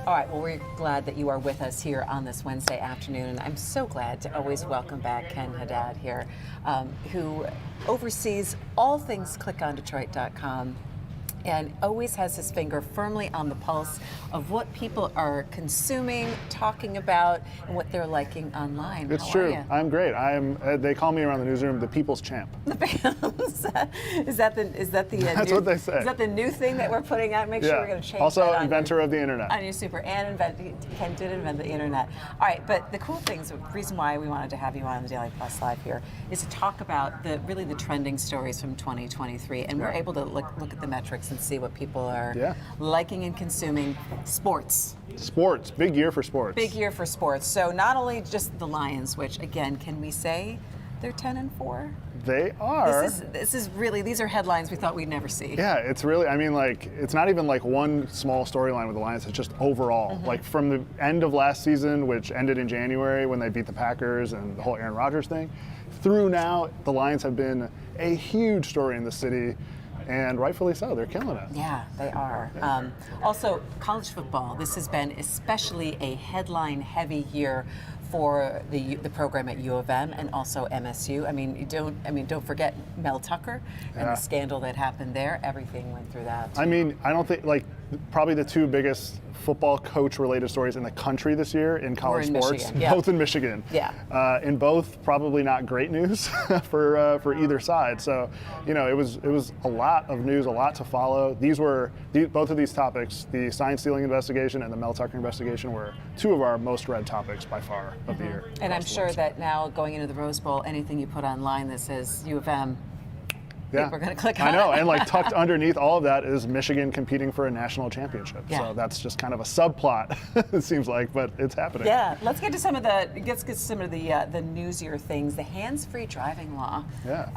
All right, well, we're glad that you are with us here on this Wednesday afternoon, and I'm so glad to always welcome back Ken Haddad here, who oversees all things clickondetroit.com and always has his finger firmly on the pulse of what people are consuming, talking about, and what they're liking online. It's How true. Are you? I'm great. They call me around the newsroom the people's champ. Is that the That's new, what they say. Is that the new thing that we're putting out? Make sure we're going to change also, that on inventor of the internet. On your super, and Ken did invent the internet. All right, but the cool things, the reason why we wanted to have you on the Daily Plus Live here is to talk about the trending stories from 2023, and we're able to look at the metrics and see what people are liking and consuming. Sports, big year for sports. Big year for sports. So not only just the Lions, which again, can we say they're 10-4? They are. This is really, these are headlines we thought we'd never see. Yeah, it's really, I mean, like, it's not even like one small storyline with the Lions, it's just overall. Like from the end of last season, which ended in January when they beat the Packers and the whole Aaron Rodgers thing, through now, the Lions have been a huge story in the city. And rightfully so, they're killing it. Yeah, they are. Also, college football. This has been especially a headline-heavy year for the program at U of M and also MSU. Don't forget Mel Tucker and the scandal that happened there. Everything went through that. I mean, I don't think, like, probably the two biggest football coach-related stories in the country this year in college sports, both in Michigan. Yeah. In both, probably not great news for either side. So, you know, it was a lot of news, a lot to follow. Both of these topics, the sign stealing investigation and the Mel Tucker investigation, were two of our most read topics by far of the year. And I'm sure that now going into the Rose Bowl, anything you put online that says U of M, people are going to click on it. I know, and like tucked underneath all of that is Michigan competing for a national championship. Yeah. So that's just kind of a subplot, it seems like, but it's happening. Yeah, let's get to some of the newsier things. The hands-free driving law. Yeah.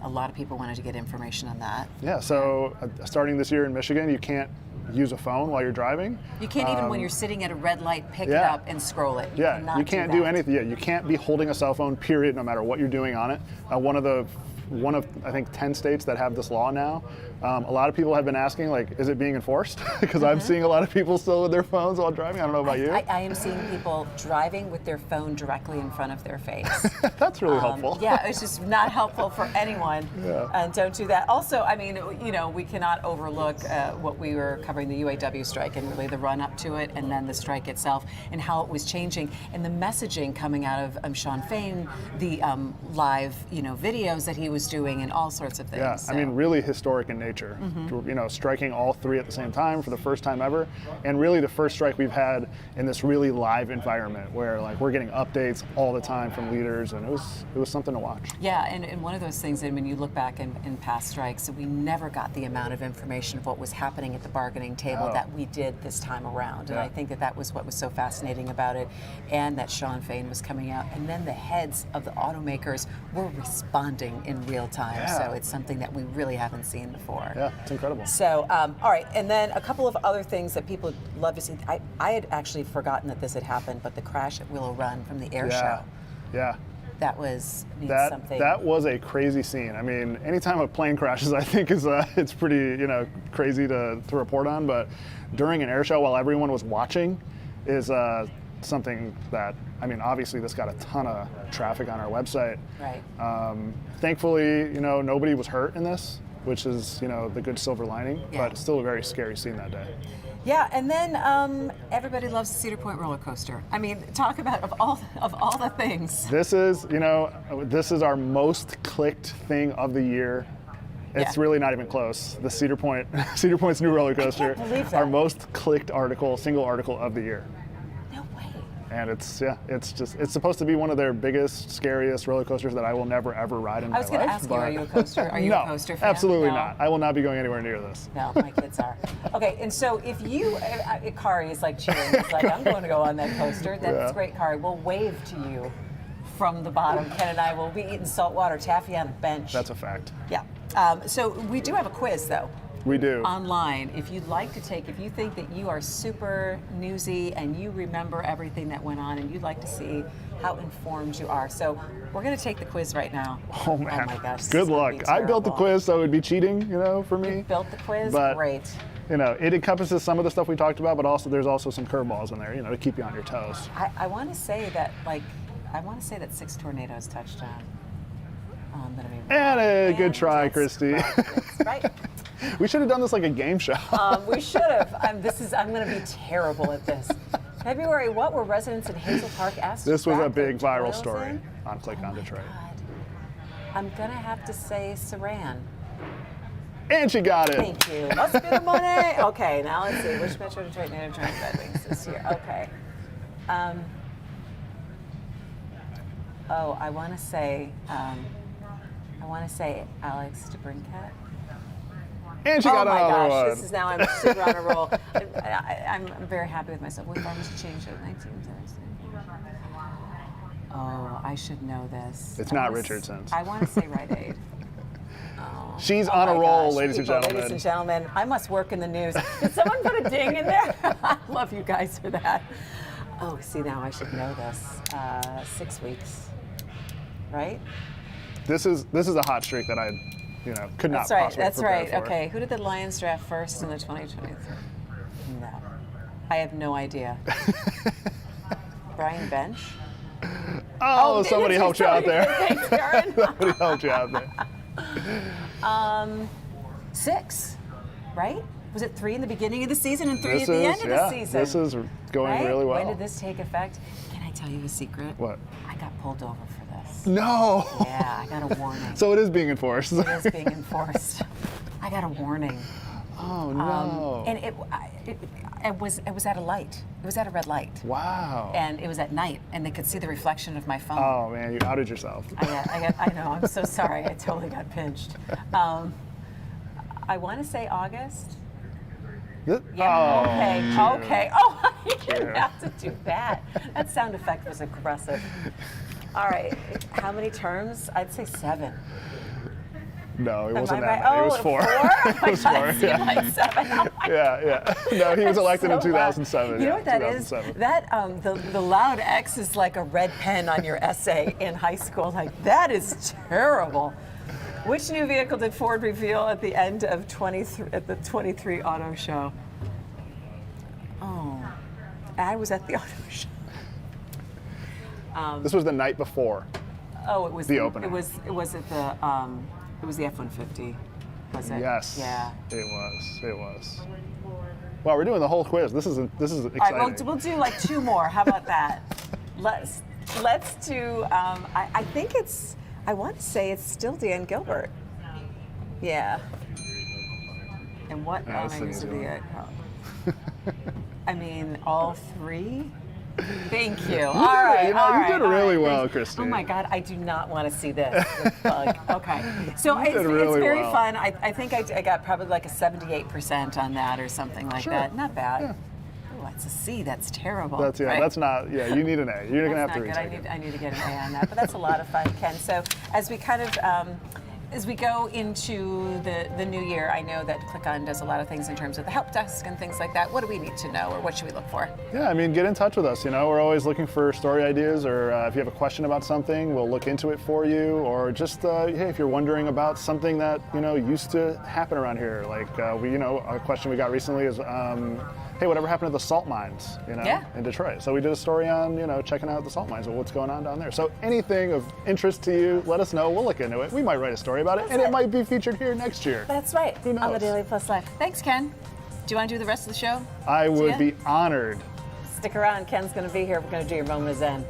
A lot of people wanted to get information on that. Yeah. So starting this year in Michigan, you can't use a phone while you're driving. You can't even when you're sitting at a red light pick it up and scroll it. You you can't do anything. Yeah, you can't be holding a cell phone, period, no matter what you're doing on it. One of I think 10 states that have this law now. A lot of people have been asking, like, is it being enforced? Because I'm seeing a lot of people still with their phones while driving. I don't know about you. I am seeing people driving with their phone directly in front of their face. That's really helpful. Yeah, it's just not helpful for anyone. Yeah. And don't do that. Also, I mean, you know, we cannot overlook what we were covering, the UAW strike, and really the run up to it, and then the strike itself, and how it was changing, and the messaging coming out of Sean Fain, the live, videos that he was doing, and all sorts of things. Yeah, so. I mean, really historic in nature. Striking all three at the same time for the first time ever, and really the first strike we've had in this really live environment where, like, we're getting updates all the time from leaders, and it was something to watch. Yeah, and one of those things, and when you look back in past strikes, we never got the amount of information of what was happening at the bargaining table that we did this time around, and I think that was what was so fascinating about it, and that Sean Fain was coming out, and then the heads of the automakers were responding in real time, so it's something that we really haven't seen before. Yeah, it's incredible. So, all right, and then a couple of other things that people love to see. I had actually forgotten that this had happened, but the crash at Willow Run from the air show. Yeah. That was something. That was a crazy scene. I mean, anytime a plane crashes, I think it's pretty crazy to report on. But during an air show, while everyone was watching, is something that, I mean, obviously this got a ton of traffic on our website. Right. Thankfully, nobody was hurt in this, which is the good silver lining. But it's still a very scary scene that day. Yeah, and then everybody loves the Cedar Point roller coaster. I mean, talk about of all the things. This is our most clicked thing of the year. It's really not even close. The Cedar Point's new roller coaster, I can't believe that. our most clicked single article of the year. No way. And it's supposed to be one of their biggest, scariest roller coasters that I will never ever ride in my life. I was going to ask you, are you a coaster? Are you no, a coaster fan? Absolutely No. not. I will not be going anywhere near this. No, my kids are. Okay, and so if you, Kari is like cheering. It's like, I'm going to go on that coaster. That's great, Kari. We'll wave to you from the bottom. Ken and I will be eating saltwater taffy on a bench. That's a fact. Yeah. So we do have a quiz, though. We do. Online, if you'd like to if you think that you are super newsy and you remember everything that went on and you'd like to see how informed you are. So we're going to take the quiz right now. Oh, man. Oh, my gosh. Good luck. I built the quiz, so it would be cheating, for me. You built the quiz? But great. it encompasses some of the stuff we talked about, but also there's also some curveballs in there, to keep you on your toes. I want to say that, Six Tornadoes touchdown. I'm gonna be wrong. And a good And try, that's Christy. That's right. We should have done this like a game show. We should have. I'm going to be terrible at this. February, what were residents in Hazel Park asked? This was a wrap their big viral toils story in? on Click on Detroit. God. I'm going to have to say Saran. And she got it. Thank you. Must be the money. Okay, now let's see. Which Metro Detroit native joined Red Wings this year? Okay. I want to say Alex DeBrincat. And she got Oh my another gosh, one. this is now I'm super on a roll. I'm very happy with myself. What pharmacy changed it? 1917. Oh, I should know this. It's not Richardson's. I want to say Rite Aid. Oh. She's Oh on a my roll, gosh, ladies and people, gentlemen. Ladies and gentlemen, I must work in the news. Did someone put a ding in there? I love you guys for that. Oh, see, now I should know this. 6 weeks, right? This is a hot streak that I, could not possibly That's prepare right. for. Okay, who did the Lions draft first in the 2023? No, I have no idea. Brian Bench. Oh, somebody helped you out there. Thanks, Karen. Somebody helped you out there. 6, right? Was it 3 in the beginning of the season and 3 This at the end is, of the season? This is going right? really well. When did this take effect? Can I tell you a secret? What? I got pulled over for this. No. Yeah, I got a warning. So it is being enforced. It is being enforced. I got a warning. Oh no. And it was at a light. It was at a red light. Wow. And it was at night, and they could see the reflection of my phone. Oh man, you outed yourself. I know. I'm so sorry. I totally got pinched. I want to say August. Yeah. Okay. Oh, you didn't have to do that. That sound effect was aggressive. All right. How many terms? I'd say 7. No, it Am wasn't I that right? many. It was 4. Oh, 4? It was 4. Yeah. Like 7. Oh my Yeah. No, he was elected in so loud. 2007. You know what that is? 2007. That the loud X is like a red pen on your essay in high school. Like, that is terrible. Which new vehicle did Ford reveal at the end of the 23 auto show? Oh, I was at the auto show. This was the night before. Oh, it was the opening. It was at the it was the F-150. Was it? Yes. Yeah. It was. Wow, we're doing the whole quiz. This is exciting. All right, we'll do like 2 more. How about that? Let's do. I think it's. I want to say it's still Dan Gilbert. Yeah. And what Yeah, that's an honors easy are the? one. I mean, all 3. Thank you. You did all really right. well, Thanks. Christy. Oh my God, I do not want to see this bug. Okay, so You did it's really very well. fun. I think I got probably like a 78% on that or something like Sure. that. Not bad. Yeah. Oh, that's a C. That's terrible. That's right? That's not. Yeah, you need an A. You're gonna have That's to not good. retake it. I need to get an A on that. But that's a lot of fun, Ken. So as we kind of as we go into the new year, I know that Click On does a lot of things in terms of the help desk and things like that. What do we need to know, or what should we look for? Yeah, I mean, get in touch with us. We're always looking for story ideas, or if you have a question about something, we'll look into it for you. Or just, hey, if you're wondering about something that used to happen around here, like a question we got recently is, hey, whatever happened to the salt mines, Yeah. in Detroit? So we did a story on, checking out the salt mines and what's going on down there. So anything of interest to you, let us know. We'll look into it. We might write a story about it, and it might be featured here next year. That's right. Who knows? On the Daily Plus Live. Thanks, Ken. Do you want to do the rest of the show? I would Yeah. be honored. Stick around. Ken's going to be here. We're going to do your moment of zen.